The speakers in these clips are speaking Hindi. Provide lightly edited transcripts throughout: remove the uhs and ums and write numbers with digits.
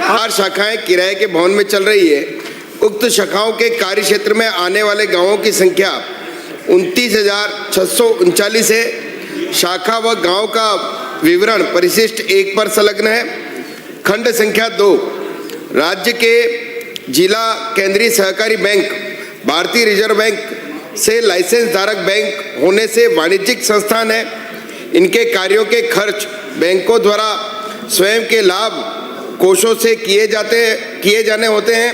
4 शाखाएं किराए के भवन में चल रही है। उक्त शाखाओं के कार्य क्षेत्र में आने वाले गांवों की संख्या 29,639 है। शाखा व गांव का विवरण परिशिष्ट 1 पर संलग्न है। खंड संख्या 2 राज्य के जिला केंद्रीय सहकारी बैंक भारतीय रिजर्व बैंक से लाइसेंस धारक बैंक होने से वाणिज्यिक संस्थान है। इनके कार्यों के खर्च बैंकों द्वारा स्वयं के लाभ कोषों से किए जाने होते हैं।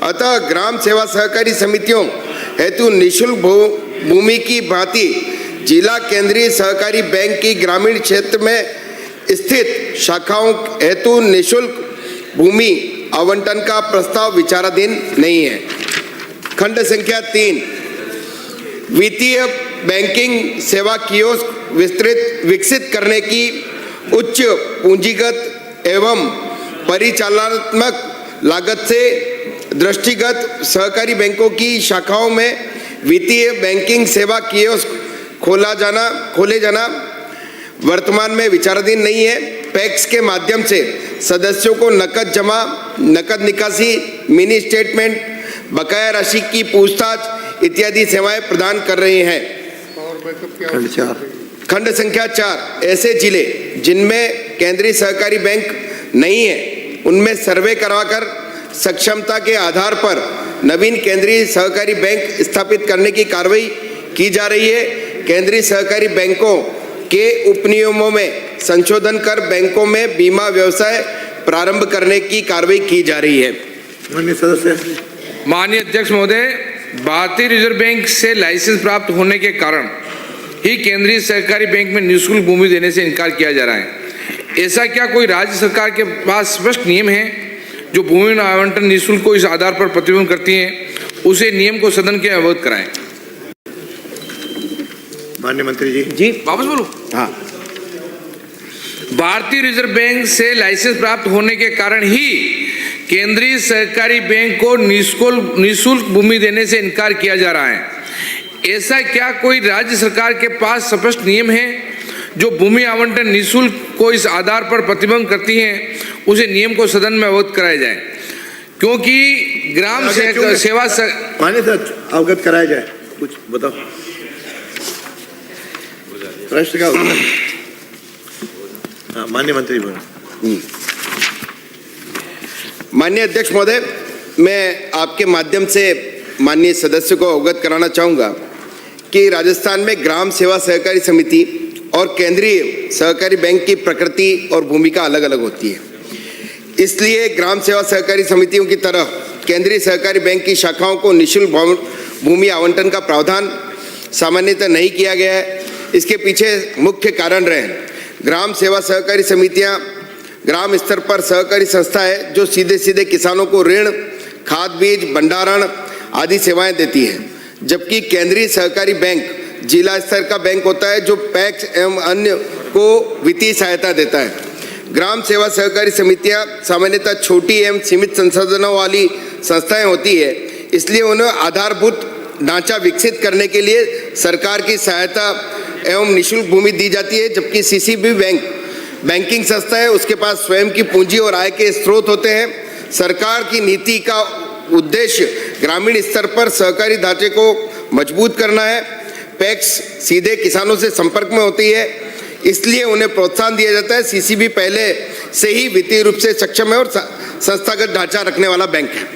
अतः ग्राम सेवा सहकारी समितियों हेतु निःशुल्क भूमि की भांति जिला केंद्रीय सहकारी बैंक की ग्रामीण क्षेत्र में स्थित शाखाओं हेतु निःशुल्क भूमि आवंटन का प्रस्ताव विचाराधीन नहीं है। खंड संख्या 3 वित्तीय बैंकिंग सेवा कियोस्क विकसित करने की उच्च पूंजीगत एवं परिचालनात्मक लागत से दृष्टिगत सहकारी बैंकों की शाखाओं में वित्तीय बैंकिंग सेवा कियोस्क खोले जाना वर्तमान में विचाराधीन नहीं है। पैक्स के माध्यम से सदस्यों को नकद जमा, नकद निकासी, मिनी स्टेटमेंट, बकाया राशि की पूछताछ इत्यादि सेवाएं प्रदान कर रहे हैं। खंड संख्या 4 ऐसे जिले जिनमें केंद्रीय सहकारी बैंक नहीं है उनमें सर्वे करवाकर सक्षमता के आधार पर नवीन केंद्रीय सहकारी बैंक स्थापित करने की कार्रवाई की जा रही है। केंद्रीय सहकारी बैंकों के उपनियमों में संशोधन कर बैंकों में बीमा व्यवसाय प्रारंभ करने की कार्रवाई की जा रही है। माननीय सदस्य। माननीय अध्यक्ष महोदय, भारतीय रिजर्व बैंक से लाइसेंस प्राप्त होने के कारण ही केंद्रीय सहकारी बैंक में निःशुल्क भूमि देने से इनकार किया जा रहा है। ऐसा क्या कोई राज्य सरकार के पास स्पष्ट नियम है जो भूमि आवंटन निःशुल्क को इस आधार पर प्रतिबंध करती है? उसे नियम को सदन के अवगत कराएं। माननीय मंत्री जी। जी वापस बोलो। हाँ, भारतीय रिजर्व बैंक से लाइसेंस प्राप्त होने के कारण ही केंद्रीय सहकारी बैंक को निःशुल्क भूमि देने से इनकार किया जा रहा है। ऐसा क्या कोई राज्य सरकार के पास स्पष्ट नियम है जो भूमि आवंटन निःशुल्क को इस आधार पर प्रतिबंध करती है? उसे नियम को सदन में अवगत कराया जाए, क्योंकि ग्राम सेवा माननीय सर अवगत कराया जाए। कुछ बताओ प्रश्न का उत्तर। हाँ, माननीय मंत्री बोलो। माननीय अध्यक्ष महोदय, मैं आपके माध्यम से माननीय सदस्य को अवगत कराना चाहूँगा कि राजस्थान में ग्राम सेवा सहकारी समिति और केंद्रीय सहकारी बैंक की प्रकृति और भूमिका अलग अलग होती है। इसलिए ग्राम सेवा सहकारी समितियों की तरह केंद्रीय सहकारी बैंक की शाखाओं को निःशुल्क भूमि आवंटन का प्रावधान सामान्यतः नहीं किया गया है। इसके पीछे मुख्य कारण रहे ग्राम सेवा सहकारी समितियां ग्राम स्तर पर सहकारी संस्था है जो सीधे सीधे किसानों को ऋण, खाद बीज, भंडारण आदि सेवाएं देती है, जबकि केंद्रीय सहकारी बैंक जिला स्तर का बैंक होता है जो पैक्स एवं अन्य को वित्तीय सहायता देता है। ग्राम सेवा सहकारी समितियां सामान्यतः छोटी एवं सीमित संसाधनों वाली संस्थाएं होती है, इसलिए उन्हें आधारभूत ढांचा विकसित करने के लिए सरकार की सहायता एवं निःशुल्क भूमि दी जाती है। जबकि सीसीबी बैंकिंग संस्था है, उसके पास स्वयं की पूंजी और आय के स्रोत होते हैं। सरकार की नीति का उद्देश्य ग्रामीण स्तर पर सहकारी ढांचे को मजबूत करना है। पैक्स सीधे किसानों से संपर्क में होती है, इसलिए उन्हें प्रोत्साहन दिया जाता है। सीसीबी पहले से ही वित्तीय रूप से सक्षम है और संस्थागत ढांचा रखने वाला बैंक है।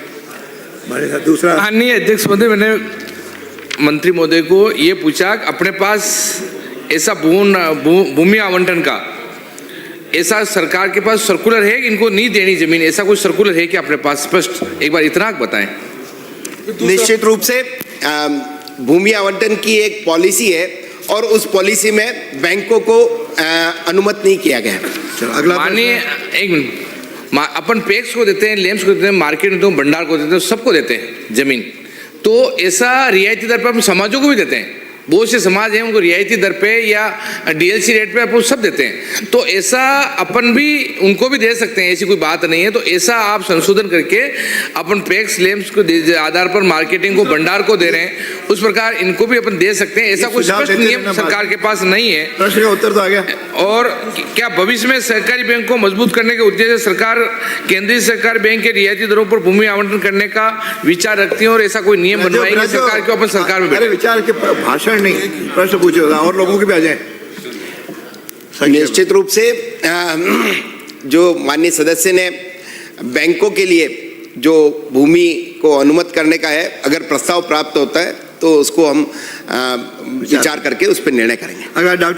दूसरा। माननीय अध्यक्ष महोदय, मैंने मंत्री महोदय को ये पूछा अपने पास ऐसा भूमि आवंटन का ऐसा सरकार के पास सर्कुलर है कि इनको नहीं देनी जमीन, ऐसा कोई सर्कुलर है कि अपने पास स्पष्ट एक बार इतना बताएं। निश्चित रूप से भूमि आवंटन की एक पॉलिसी है और उस पॉलिसी में बैंकों को अनुमत नहीं किया गया है। अगला माननीय एक मिनट, अपन पैक्स को देते हैं, लेम्स को देते हैं, मार्केट में तो भंडार को देते हैं, सबको देते हैं जमीन। तो ऐसा रियायती दर पर हम समाजों को भी देते हैं, बहुत से समाज हैं उनको रियायती दर पे या डीएलसी रेट पे अपन सब देते हैं। तो ऐसा अपन भी उनको भी दे सकते हैं, ऐसी कोई बात नहीं है। तो ऐसा आप संशोधन करके अपन पैक्स लेम्स को आधार पर मार्केटिंग को भंडार को दे रहे हैं, उस प्रकार इनको भी अपन दे सकते हैं। ऐसा कोई स्पष्ट नियम सरकार के पास नहीं है। प्रश्न का उत्तर तो आ गया। और क्या भविष्य में सहकारी बैंक को मजबूत करने के उद्देश्य से सरकार केंद्रीय सहकारी बैंक के रियायती दरों पर भूमि आवंटन करने का विचार रखती है और ऐसा कोई नियम बनवाएंगे सरकार के अपन सरकार में अरे विचार के भाषण नहीं, प्रश्न पूछे और लोगों के भी आ जाए। निश्चित रूप से जो माननीय सदस्य ने बैंकों के लिए जो भूमि को अनुमत करने का है, अगर प्रस्ताव प्राप्त होता है तो उसको हम विचार करके उस पर निर्णय करेंगे। अगर डॉक्टर